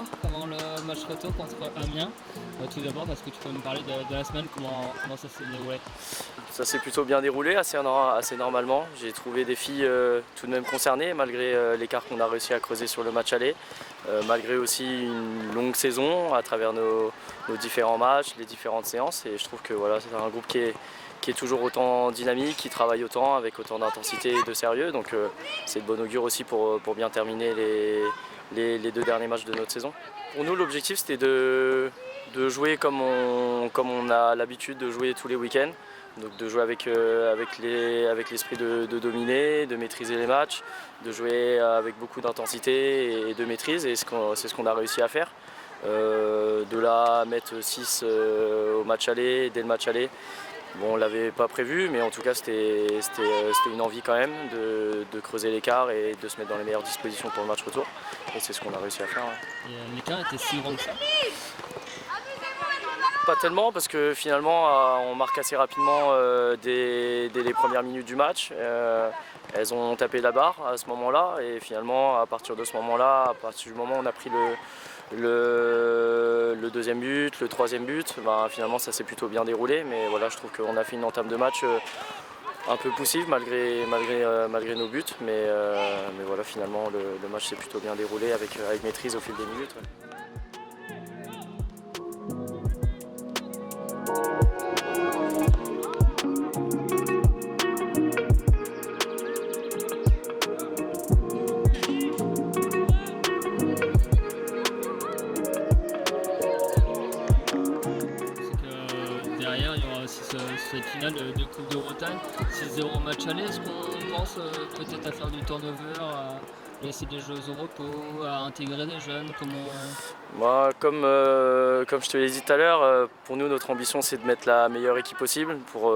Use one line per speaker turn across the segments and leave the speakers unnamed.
soir avant le match retour contre Amiens. Tout d'abord, est-ce que tu peux me parler de la semaine, comment ça s'est déroulé?
Ça s'est plutôt bien déroulé, assez normalement. J'ai trouvé des filles tout de même concernées, malgré l'écart qu'on a réussi à creuser sur le match aller, malgré aussi une longue saison à travers nos différents matchs, les différentes séances. Et je trouve que voilà, c'est un groupe qui est toujours autant dynamique, qui travaille autant, avec autant d'intensité et de sérieux. Donc c'est de bon augure aussi pour bien terminer les 2 derniers matchs de notre saison. Pour nous, l'objectif c'était de jouer comme on a l'habitude de jouer tous les week-ends. Donc de jouer avec l'esprit de dominer, de maîtriser les matchs, de jouer avec beaucoup d'intensité et de maîtrise, et c'est ce qu'on a réussi à faire. De là mettre 6 au match aller, dès le match aller, bon, on ne l'avait pas prévu, mais en tout cas c'était une envie quand même de creuser l'écart et de se mettre dans les meilleures dispositions pour le match retour. Et c'est ce qu'on a réussi à faire. Ouais.
L'écart était si grand que ça?
Pas tellement, parce que finalement on marque assez rapidement dès les premières minutes du match. Elles ont tapé la barre à ce moment-là, et finalement à partir de ce moment-là, à partir du moment où on a pris le deuxième but, le troisième but, ben, finalement ça s'est plutôt bien déroulé. Mais voilà, je trouve qu'on a fait une entame de match un peu poussive malgré nos buts, mais voilà, finalement le match s'est plutôt bien déroulé avec maîtrise au fil des minutes. Ouais.
Derrière, il y aura aussi cette finale de Coupe de Bretagne. 6-0 au match aller, est-ce qu'on pense peut-être à faire du turnover, à laisser des jeux au repos, à intégrer des jeunes?
Moi, comme je te l'ai dit tout à l'heure, pour nous notre ambition c'est de mettre la meilleure équipe possible pour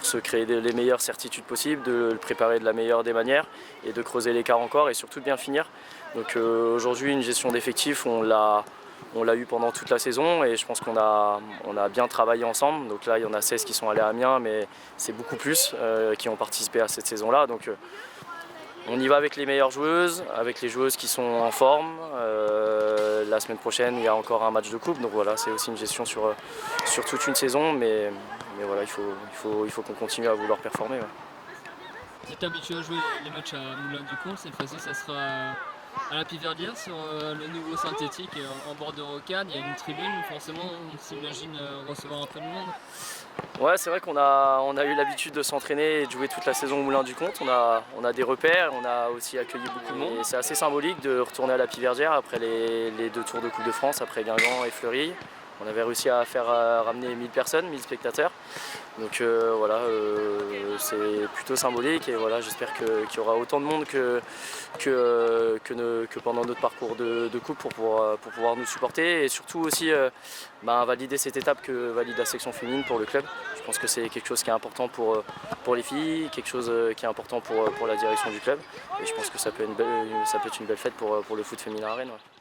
se créer les meilleures certitudes possibles, de le préparer de la meilleure des manières et de creuser l'écart encore et surtout de bien finir. Donc aujourd'hui, une gestion d'effectifs, on l'a eu pendant toute la saison, et je pense qu'on a bien travaillé ensemble. Donc là, il y en a 16 qui sont allés à Amiens, mais c'est beaucoup plus qui ont participé à cette saison-là. Donc on y va avec les meilleures joueuses, avec les joueuses qui sont en forme. La semaine prochaine, il y a encore un match de coupe, donc voilà, c'est aussi une gestion sur toute une saison, mais voilà, il faut qu'on continue à vouloir performer. Ouais.
Vous êtes habitué à jouer les matchs à Moulin-du-Comte, cette fois-ci ça sera à la Piverdière sur le nouveau synthétique en bord de rocade. Il y a une tribune, forcément on s'imagine recevoir un peu de monde.
Ouais, c'est vrai qu'on a eu l'habitude de s'entraîner et de jouer toute la saison au Moulin-du-Comte. On a des repères, on a aussi accueilli beaucoup de monde. Et c'est assez symbolique de retourner à la Piverdière après les 2 tours de Coupe de France, après Guingamp et Fleury. On avait réussi à faire ramener 1000 personnes, 1000 spectateurs. Donc voilà, c'est plutôt symbolique, et voilà, j'espère qu'il y aura autant de monde que pendant notre parcours de coupe pour pouvoir nous supporter, et surtout aussi valider cette étape que valide la section féminine pour le club. Je pense que c'est quelque chose qui est important pour les filles, quelque chose qui est important pour la direction du club, et je pense que ça peut être une belle fête pour le foot féminin à Rennes. Ouais.